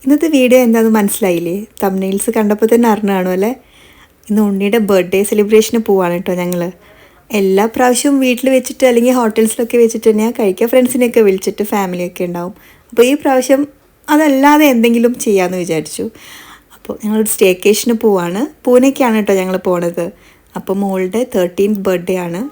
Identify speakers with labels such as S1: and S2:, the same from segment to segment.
S1: ഇന്നത്തെ വീഡിയോ എന്താണെന്ന് മനസ്സിലായില്ലേ? തംബ്നെയിൽസ് കണ്ടപ്പോൾ തന്നെ അറിഞ്ഞു കാണും അല്ലേ? ഇന്ന് ഉണ്ണിയുടെ ബർത്ത്ഡേ സെലിബ്രേഷന് പോവാണ് കേട്ടോ ഞങ്ങൾ. എല്ലാ പ്രാവശ്യവും വീട്ടിൽ വെച്ചിട്ട് അല്ലെങ്കിൽ ഹോട്ടൽസിലൊക്കെ വെച്ചിട്ട് തന്നെയാണ് കഴിക്കുക. ഫ്രണ്ട്സിനെയൊക്കെ വിളിച്ചിട്ട് ഫാമിലിയൊക്കെ ഉണ്ടാവും. അപ്പോൾ ഈ പ്രാവശ്യം അതല്ലാതെ എന്തെങ്കിലും ചെയ്യാമെന്ന് വിചാരിച്ചു. അപ്പോൾ ഞങ്ങളൊരു സ്റ്റേക്കേഷന് പോവാണ്. പൂനെക്കാണ് കേട്ടോ ഞങ്ങൾ പോണത്. അപ്പോൾ മോളുടെ 13th ബർത്ത്ഡേ ആണ്.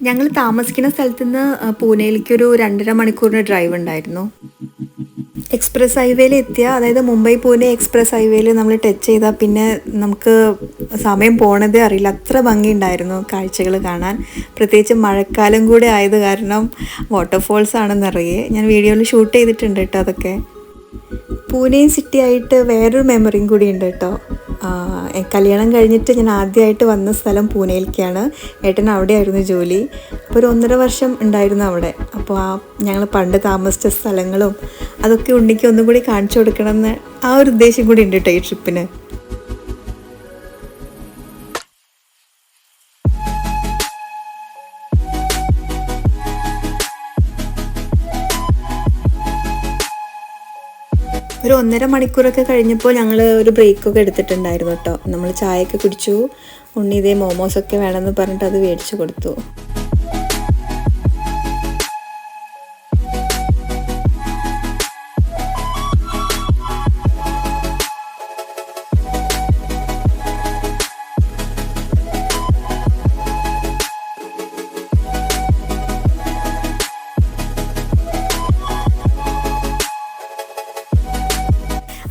S1: ഞങ്ങൾ താമസിക്കുന്ന സ്ഥലത്ത് നിന്ന് പൂനെയിലേക്കൊരു 2.5 മണിക്കൂറിന് ഡ്രൈവ് ഉണ്ടായിരുന്നു. എക്സ്പ്രസ് ഹൈവേയിൽ എത്തിയ, അതായത് മുംബൈ പൂനെ എക്സ്പ്രസ് ഹൈവേയിൽ നമ്മൾ ടച്ച് ചെയ്താൽ പിന്നെ നമുക്ക് സമയം പോണതേ അറിയില്ല. അത്ര ഭംഗിയുണ്ടായിരുന്നു കാഴ്ചകൾ കാണാൻ. പ്രത്യേകിച്ച് മഴക്കാലം കൂടെ ആയത് കാരണം വാട്ടർഫോൾസ് ആണെന്നറിയേ. ഞാൻ വീഡിയോയിൽ ഷൂട്ട് ചെയ്തിട്ടുണ്ട് കേട്ടോ അതൊക്കെ. പൂനെ സിറ്റി ആയിട്ട് വേറൊരു മെമ്മറിയും കൂടി ഉണ്ട് കേട്ടോ. കല്യാണം കഴിഞ്ഞിട്ട് ഞാൻ ആദ്യമായിട്ട് വന്ന സ്ഥലം പൂനെയിലേക്കാണ്. ഏട്ടൻ അവിടെയായിരുന്നു ജോലി. അപ്പോൾ ഒരു 1.5 വർഷം ഉണ്ടായിരുന്നു അവിടെ. അപ്പോൾ ഞങ്ങൾ പണ്ട് താമസിച്ച സ്ഥലങ്ങളും അതൊക്കെ ഉണ്ണിക്ക് ഒന്നും കൂടി കാണിച്ചു കൊടുക്കണമെന്ന് ഒരു ഉദ്ദേശം കൂടി ഉണ്ട് കേട്ടോ ഈ ട്രിപ്പിന്. ഒരു 1.5 മണിക്കൂറൊക്കെ കഴിഞ്ഞപ്പോൾ ഞങ്ങൾ ഒരു ബ്രേക്കൊക്കെ എടുത്തിട്ടുണ്ടായിരുന്നു കേട്ടോ. നമ്മൾ ചായയൊക്കെ കുടിച്ചു. ഉണ്ണി ഇതേ മോമോസൊക്കെ വേണമെന്ന് പറഞ്ഞിട്ട് അത് മേടിച്ചു കൊടുത്തു.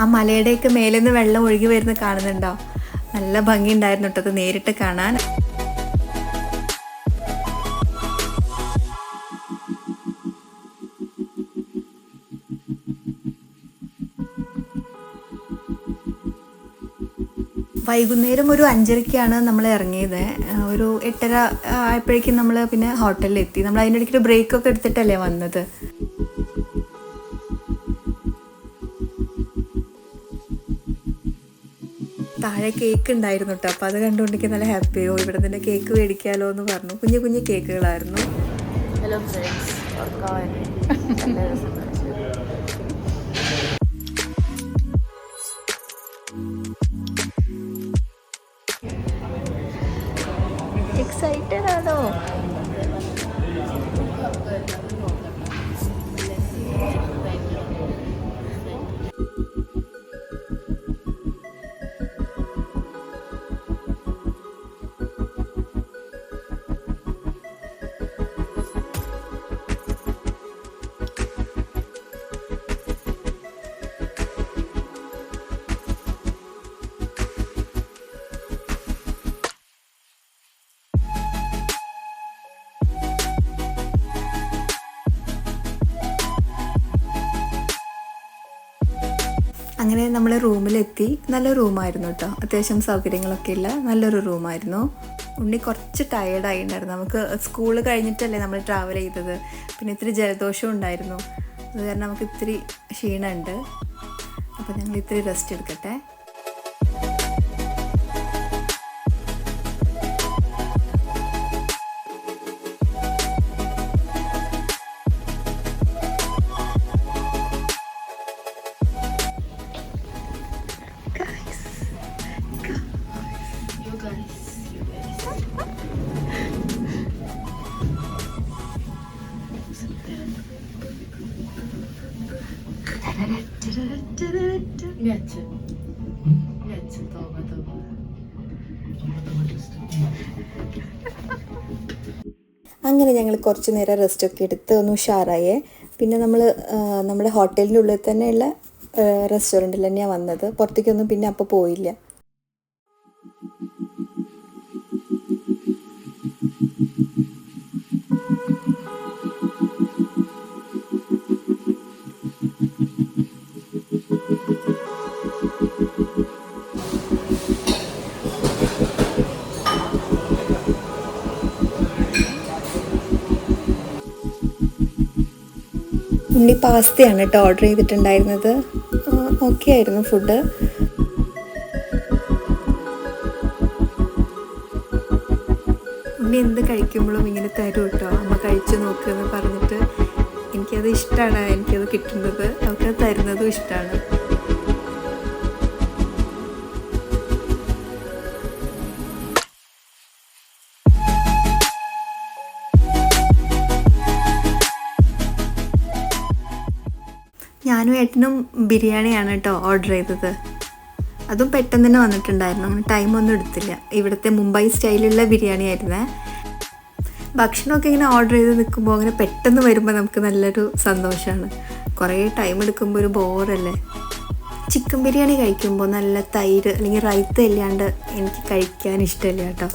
S1: ആ മലയുടെയൊക്കെ മേലെ നിന്ന് വെള്ളം ഒഴുകി വരുന്ന കാണുന്നുണ്ടോ? നല്ല ഭംഗി ഉണ്ടായിരുന്നു കേട്ടോ അത് നേരിട്ട് കാണാൻ. വൈകുന്നേരം ഒരു 5:30ക്കാണ് നമ്മൾ ഇറങ്ങിയത്. ഒരു 8:30 ആയപ്പോഴേക്കും നമ്മൾ പിന്നെ ഹോട്ടലിൽ എത്തി. നമ്മൾ അതിൻ്റെ ഇടയ്ക്ക് ഒരു ബ്രേക്കൊക്കെ എടുത്തിട്ടല്ലേ വന്നത്. താഴെ കേക്ക് ഉണ്ടായിരുന്നു കേട്ടോ. അപ്പോൾ അത് കണ്ടുകൊണ്ടെങ്കിൽ നല്ല ഹാപ്പിയോ, ഇവിടെ തന്നെ കേക്ക് മേടിക്കാമല്ലോ എന്ന് പറഞ്ഞു. കുഞ്ഞു കുഞ്ഞു കേക്കുകളായിരുന്നു.
S2: ഹലോ ഫ്രണ്ട്സ്, എക്സൈറ്റഡ് ആണോ?
S1: അങ്ങനെ നമ്മൾ റൂമിലെത്തി. നല്ല റൂമായിരുന്നു കേട്ടോ. അത്യാവശ്യം സൗകര്യങ്ങളൊക്കെ ഉള്ള നല്ലൊരു റൂമായിരുന്നു. ഉണ്ണി കുറച്ച് ടയേർഡായിട്ടുണ്ടായിരുന്നു. നമുക്ക് സ്കൂൾ കഴിഞ്ഞിട്ടല്ലേ നമ്മൾ ട്രാവൽ ചെയ്തത്. പിന്നെ ഇത്തിരി ജലദോഷവും ഉണ്ടായിരുന്നു. അത് കാരണം നമുക്ക് ഇത്തിരി ക്ഷീണമുണ്ട്. അപ്പോൾ ഞങ്ങൾ ഇത്തിരി റെസ്റ്റ് എടുക്കട്ടെ. അങ്ങനെ ഞങ്ങൾ കുറച്ച് നേരം റെസ്റ്റൊക്കെ എടുത്ത് ഒന്ന് ഉഷാറായേ. പിന്നെ നമ്മൾ നമ്മുടെ ഹോട്ടലിൻ്റെ ഉള്ളിൽ തന്നെയുള്ള റെസ്റ്റോറൻറ്റിൽ തന്നെയാണ് വന്നത്. പുറത്തേക്കൊന്നും പിന്നെ അപ്പോൾ പോയില്ല. ഉണ്ണി പാസ്തയാണ് കേട്ടോ ഓർഡർ ചെയ്തിട്ടുണ്ടായിരുന്നത്. ഓക്കെ ആയിരുന്നു ഫുഡ്. ഉണ്ണി എന്ത് കഴിക്കുമ്പോഴും ഇങ്ങനെ തരും കേട്ടോ, അമ്മ കഴിച്ചു നോക്കുമെന്ന് പറഞ്ഞിട്ട് എനിക്കത് ഇഷ്ടമാണ്, എനിക്കത് കിട്ടുന്നത്, അവർക്ക് തരുന്നതും ഇഷ്ടമാണ്. ഞാനും ഏട്ടനും ബിരിയാണിയാണ് കേട്ടോ ഓർഡർ ചെയ്തത്. അതും പെട്ടെന്ന് തന്നെ വന്നിട്ടുണ്ടായിരുന്നു, അങ്ങനെ ടൈമൊന്നും എടുത്തില്ല. ഇവിടുത്തെ മുംബൈ സ്റ്റൈലുള്ള ബിരിയാണി ആയിരുന്നേ. ഭക്ഷണമൊക്കെ ഇങ്ങനെ ഓർഡർ ചെയ്ത് നിൽക്കുമ്പോൾ അങ്ങനെ പെട്ടെന്ന് വരുമ്പോൾ നമുക്ക് നല്ലൊരു സന്തോഷമാണ്. കുറേ ടൈം എടുക്കുമ്പോൾ ഒരു ബോറല്ലേ. ചിക്കൻ ബിരിയാണി കഴിക്കുമ്പോൾ നല്ല തൈര് അല്ലെങ്കിൽ റൈത്ത ഇല്ലാണ്ട് എനിക്ക് കഴിക്കാൻ ഇഷ്ടമില്ല കേട്ടോ.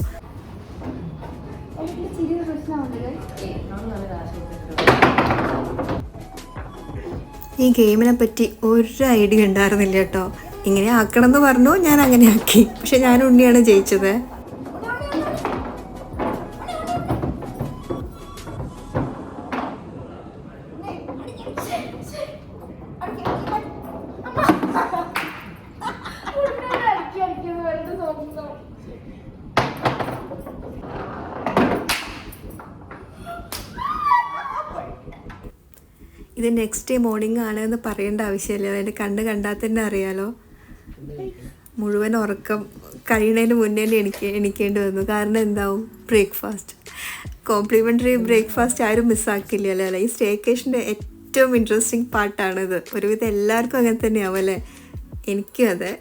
S1: ഈ ഗെയിമിനെ പറ്റി ഒരു ഐഡിയ ഉണ്ടായിരുന്നില്ല കേട്ടോ. ഇങ്ങനെ ആക്കണം എന്ന് പറഞ്ഞു, ഞാൻ അങ്ങനെ ആക്കി. പക്ഷെ ഞാൻ ഉണ്ണിയാണ് ജയിച്ചത്. ഇത് നെക്സ്റ്റ് ഡേ മോർണിംഗ് ആണ് എന്ന് പറയേണ്ട ആവശ്യമില്ല, അതായത് കണ്ട് കണ്ടാൽ തന്നെ അറിയാലോ. മുഴുവൻ ഉറക്കം കഴിയുന്നതിന് മുന്നേ എണീക്കേണ്ടി വന്നു. കാരണം എന്താവും, ബ്രേക്ക്ഫാസ്റ്റ്, കോംപ്ലിമെൻ്ററി ബ്രേക്ക്ഫാസ്റ്റ് ആരും മിസ്സാക്കില്ലല്ലോ അല്ലേ. ഈ സ്റ്റേക്കേഷൻ്റെ ഏറ്റവും ഇൻട്രസ്റ്റിംഗ് പാർട്ടാണിത്. ഒരുവിധം എല്ലാവർക്കും അങ്ങനെ തന്നെയാവും അല്ലേ, എനിക്കും അതെ.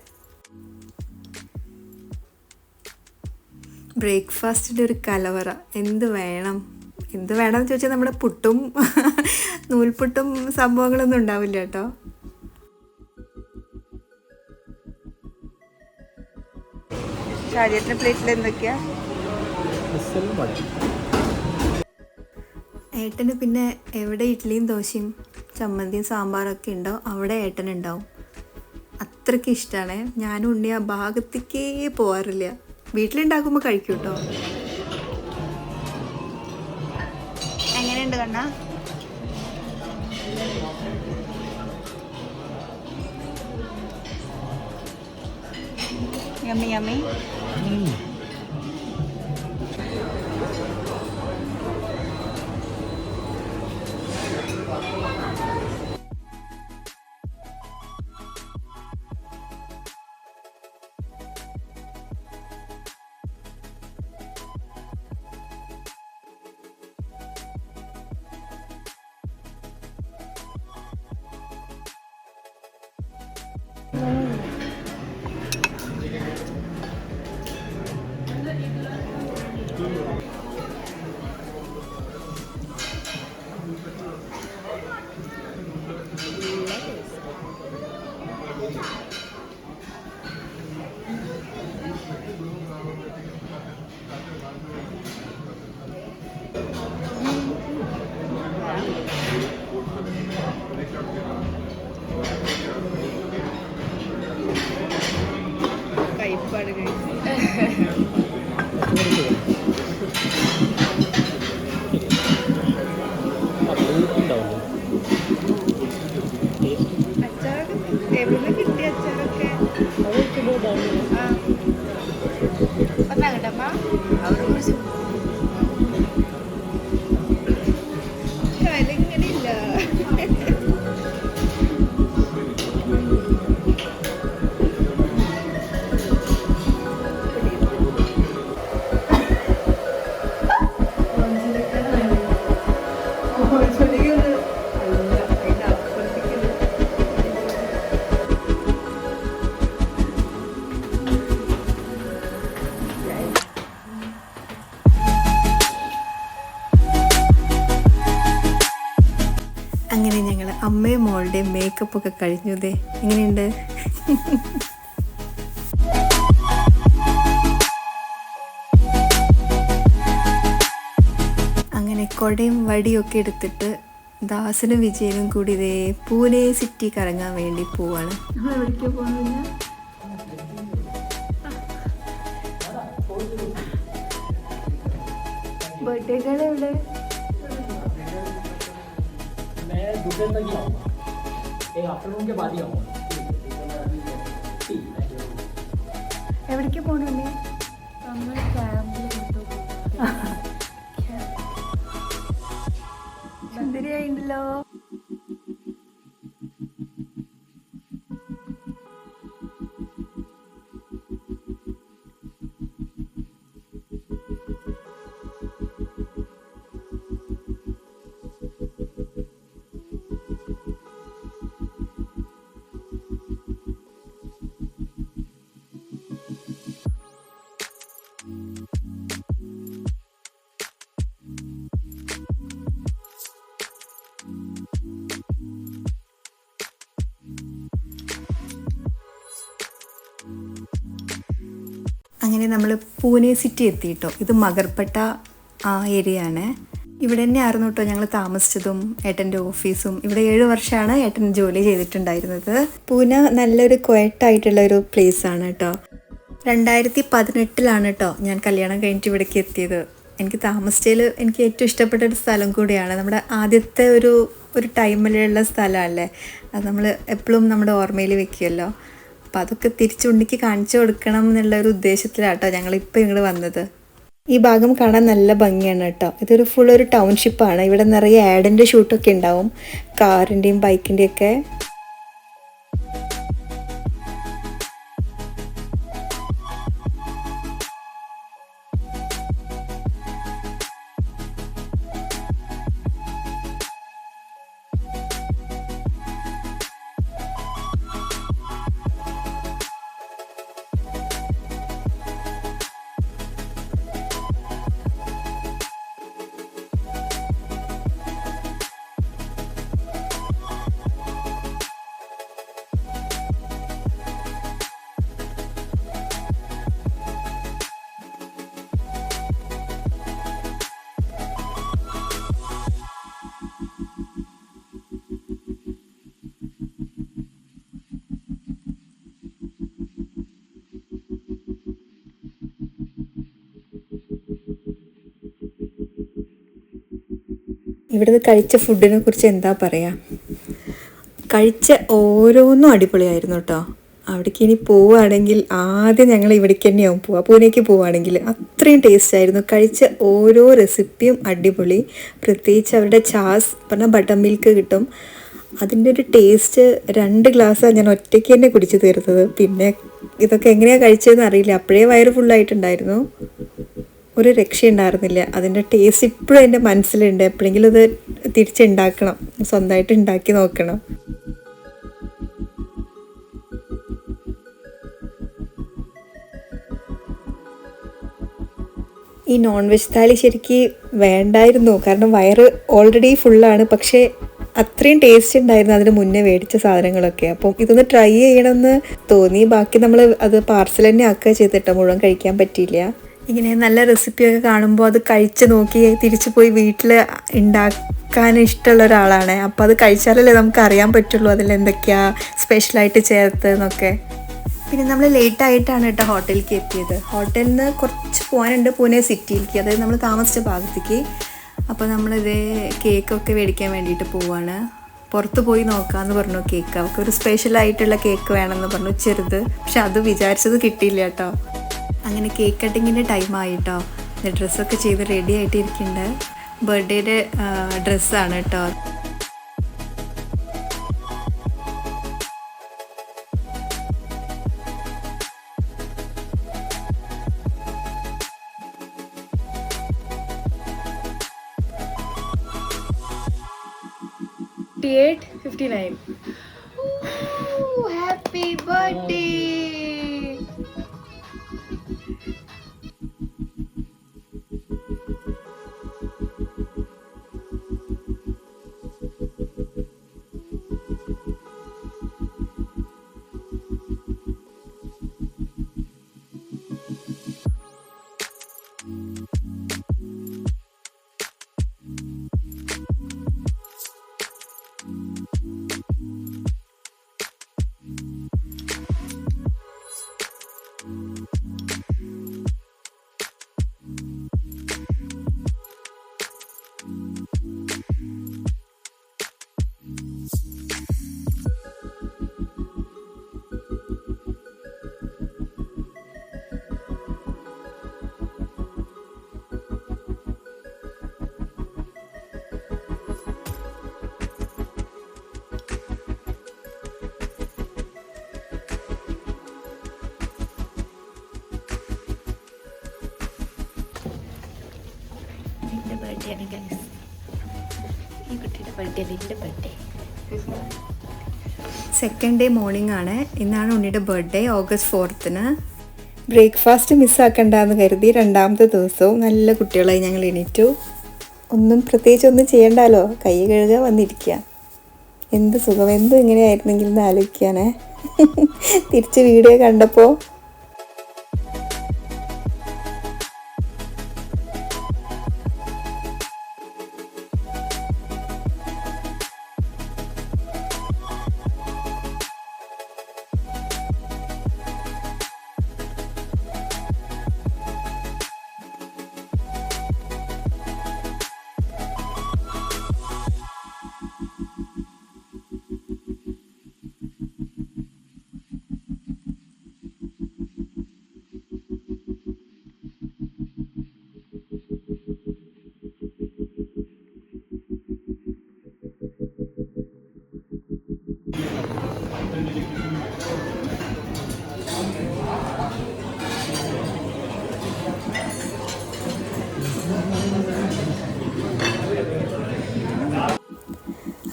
S1: ബ്രേക്ക്ഫാസ്റ്റിൻ്റെ ഒരു കലവറ. എന്ത് വേണമെന്ന് ചോദിച്ചാൽ നമ്മുടെ പുട്ടും നൂൽപുട്ടും സംഭവങ്ങളൊന്നും ഉണ്ടാവില്ല കേട്ടോ. ഷാജിയേട്ടൻ്റെ പ്ലേറ്റിൽ എന്തൊക്കെയാ? ഏട്ടന് പിന്നെ എവിടെ ഇഡ്ഡലിയും ദോശയും ചമ്മന്തിയും സാമ്പാറൊക്കെ ഉണ്ടോ അവിടെ ഏട്ടനുണ്ടാവും. അത്രയ്ക്ക് ഇഷ്ടമാണ്. ഞാനും ഉണ്ണി ആ ഭാഗത്തേക്കേ പോകാറില്ല. വീട്ടിലുണ്ടാക്കുമ്പോൾ കഴിക്കും കേട്ടോ. എങ്ങനെയുണ്ട് കണ്ണാ? Yummy yummy. കയ്പാട് അച്ചാറൊക്കെ എവിടെ കിട്ടിയ അച്ചാറൊക്കെ ഒന്നാകട്ടമ്മ അവർ കുറിച്ച് കലങ്ങനില്ല. അങ്ങനെ ഞങ്ങൾ അമ്മയും മോളുടെയും മേക്കപ്പൊക്കെ കഴിഞ്ഞതേ. എങ്ങനെയുണ്ട്? അങ്ങനെ കൊടയും വടിയൊക്കെ എടുത്തിട്ട് ദാസനും വിജയനും കൂടി ഇതേ പൂനെ സിറ്റി കറങ്ങാൻ വേണ്ടി പോവാണ്. നമ്മൾ എവിടേക്കാ പോകുന്നത്? बर्थडे का एवढे
S3: मैं दोपहर तक ही आऊँगा, एक आफ्टरनून के बाद ही आऊँगा.
S1: എവിടേക്ക് പോകണേ?
S2: നമ്മൾ ഫാമിലി
S1: സുന്ദരിയായിണ്ടല്ലോ. അങ്ങനെ നമ്മൾ പൂനെ സിറ്റി എത്തിയിട്ടോ. ഇത് മകർപട്ട ഏരിയ ആണ്. ഇവിടെ തന്നെ ആയിരുന്നു കേട്ടോ ഞങ്ങൾ താമസിച്ചതും. ഏട്ടൻ്റെ ഓഫീസും ഇവിടെ 7 വർഷമാണ് ഏട്ടൻ ജോലി ചെയ്തിട്ടുണ്ടായിരുന്നത്. പൂനെ നല്ലൊരു ക്വയറ്റായിട്ടുള്ള ഒരു പ്ലേസ് ആണ് കേട്ടോ. 2018 കേട്ടോ ഞാൻ കല്യാണം കഴിഞ്ഞിട്ട് ഇവിടേക്ക് എത്തിയത്. എനിക്ക് താമസിച്ചതിൽ എനിക്ക് ഏറ്റവും ഇഷ്ടപ്പെട്ട ഒരു സ്ഥലം കൂടിയാണ്. നമ്മുടെ ആദ്യത്തെ ഒരു ടൈമിലുള്ള സ്ഥലമല്ലേ, അത് നമ്മൾ എപ്പോഴും നമ്മുടെ ഓർമ്മയിൽ വെക്കുമല്ലോ. അപ്പോൾ അതൊക്കെ തിരിച്ചുണ്ടിക്ക് കാണിച്ചു കൊടുക്കണം എന്നുള്ള ഒരു ഉദ്ദേശത്തിലാട്ടോ ഞങ്ങളിപ്പോൾ ഇങ്ങോട്ട് വന്നത്. ഈ ഭാഗം കാണാൻ നല്ല ഭംഗിയാണ് കേട്ടോ. ഇതൊരു ഫുൾ ഒരു ടൗൺഷിപ്പാണ്. ഇവിടെ നിറയെ ആഡിൻ്റെ ഷൂട്ടൊക്കെ ഉണ്ടാവും, കാറിൻ്റെയും ബൈക്കിൻ്റെയും ഒക്കെ. ഇവിടുന്ന് കഴിച്ച ഫുഡിനെ കുറിച്ച് എന്താ പറയുക, കഴിച്ച ഓരോന്നും അടിപൊളിയായിരുന്നു കേട്ടോ. അവിടേക്ക് ഇനി പോവുകയാണെങ്കിൽ ആദ്യം ഞങ്ങൾ ഇവിടേക്ക് തന്നെയാവും പോവുക. പൂനെക്ക് പോവുകയാണെങ്കിൽ അത്രയും ടേസ്റ്റ് ആയിരുന്നു. കഴിച്ച ഓരോ റെസിപ്പിയും അടിപൊളി. പ്രത്യേകിച്ച് അവരുടെ ചാസ് പറഞ്ഞാൽ ബട്ടർ മിൽക്ക് കിട്ടും. അതിൻ്റെ ഒരു ടേസ്റ്റ് 2 ഗ്ലാസ്സാണ് ഞാൻ ഒറ്റയ്ക്ക് തന്നെ കുടിച്ച് തീർത്തത്. പിന്നെ ഇതൊക്കെ എങ്ങനെയാണ് കഴിച്ചതെന്ന് അറിയില്ല. അപ്പോഴേ വയറ് ഫുള്ളായിട്ടുണ്ടായിരുന്നു. ഒരു രക്ഷയുണ്ടായിരുന്നില്ല. അതിൻ്റെ ടേസ്റ്റ് ഇപ്പോഴും എൻ്റെ മനസ്സിലുണ്ട്. എപ്പോഴെങ്കിലും അത് തിരിച്ചുണ്ടാക്കണം, സ്വന്തമായിട്ട് ഉണ്ടാക്കി നോക്കണം. ഈ നോൺ വെജ് താലി ശരിക്ക് വേണ്ടായിരുന്നു, കാരണം വയറ് ഓൾറെഡി ഫുള്ളാണ്. പക്ഷേ അത്രയും ടേസ്റ്റ് ഉണ്ടായിരുന്നു അതിന് മുന്നേ മേടിച്ച സാധനങ്ങളൊക്കെ. അപ്പം ഇതൊന്ന് ട്രൈ ചെയ്യണമെന്ന് തോന്നി. ബാക്കി നമ്മൾ അത് പാർസൽ തന്നെ ആക്കുക ചെയ്തിട്ട് മുഴുവൻ കഴിക്കാൻ പറ്റിയില്ല. ഇങ്ങനെ നല്ല റെസിപ്പിയൊക്കെ കാണുമ്പോൾ അത് കഴിച്ച് നോക്കി തിരിച്ചു പോയി വീട്ടിൽ ഉണ്ടാക്കാൻ ഇഷ്ടമുള്ള ഒരാളാണ്. അപ്പോൾ അത് കഴിച്ചാലല്ലേ നമുക്ക് അറിയാൻ പറ്റുള്ളൂ അതിൽ എന്തൊക്കെയാണ് സ്പെഷ്യലായിട്ട് ചേർത്തതെന്നൊക്കെ. പിന്നെ നമ്മൾ ലേറ്റായിട്ടാണ് കേട്ടോ ഹോട്ടലിലേക്ക് എത്തിയത്. ഹോട്ടലിൽ നിന്ന് കുറച്ച് പോകാനുണ്ട് പൂനെ സിറ്റിയിലേക്ക്, അതായത് നമ്മൾ താമസിച്ച ഭാഗത്തേക്ക്. അപ്പോൾ നമ്മളിത് കേക്കൊക്കെ മേടിക്കാൻ വേണ്ടിയിട്ട് പോവാണ്. പുറത്ത് പോയി നോക്കാമെന്ന് പറഞ്ഞു. കേക്ക് അവർക്ക് ഒരു സ്പെഷ്യലായിട്ടുള്ള കേക്ക് വേണമെന്ന് പറഞ്ഞു, ചെറുത്. പക്ഷെ അത് വിചാരിച്ചത് കിട്ടിയില്ല കേട്ടോ. അങ്ങനെ കേക്ക് കട്ടിങ്ങിൻ്റെ ടൈമായി കേട്ടോ. ഡ്രസ്സൊക്കെ ചെയ്ത് റെഡി ആയിട്ട് ഇരിക്കുന്നുണ്ട്. ബർത്ത്ഡേയുടെ ഡ്രസ്സാണ് കേട്ടോ.
S2: $58.59. Happy birthday!
S1: Second day morning ആണ്. ഇന്നാണ് ഉണ്ണിയുടെ ബർത്ത്ഡേ, August 4th. ബ്രേക്ക്ഫാസ്റ്റ് മിസ്സാക്കണ്ടെന്ന് കരുതി 2ാമത്തെ ദിവസവും നല്ല കുട്ടികളായി ഞങ്ങൾ എണീറ്റു. പ്രത്യേകിച്ച് ഒന്നും ചെയ്യണ്ടല്ലോ, കൈ കഴുകുക, വന്നിരിക്കുക. എന്ത് സുഖം, എന്തും ഇങ്ങനെയായിരുന്നെങ്കിൽ എന്ന് ആലോചിക്കാനേ. തിരിച്ച് വീഡിയോ കണ്ടപ്പോൾ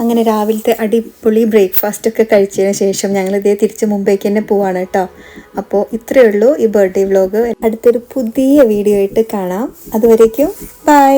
S1: അങ്ങനെ രാവിലത്തെ അടിപൊളി ബ്രേക്ക്ഫാസ്റ്റ് ഒക്കെ കഴിച്ചതിന് ശേഷം ഞങ്ങൾ ഇതേ തിരിച്ച് മുംബൈക്ക് തന്നെ പോവാണ് കേട്ടോ. അപ്പോൾ ഇത്രയേ ഉള്ളൂ ഈ ബർത്ത്ഡേ വ്ലോഗ്. അടുത്തൊരു പുതിയ വീഡിയോ ആയിട്ട് കാണാം. അതുവരേക്കും ബൈ.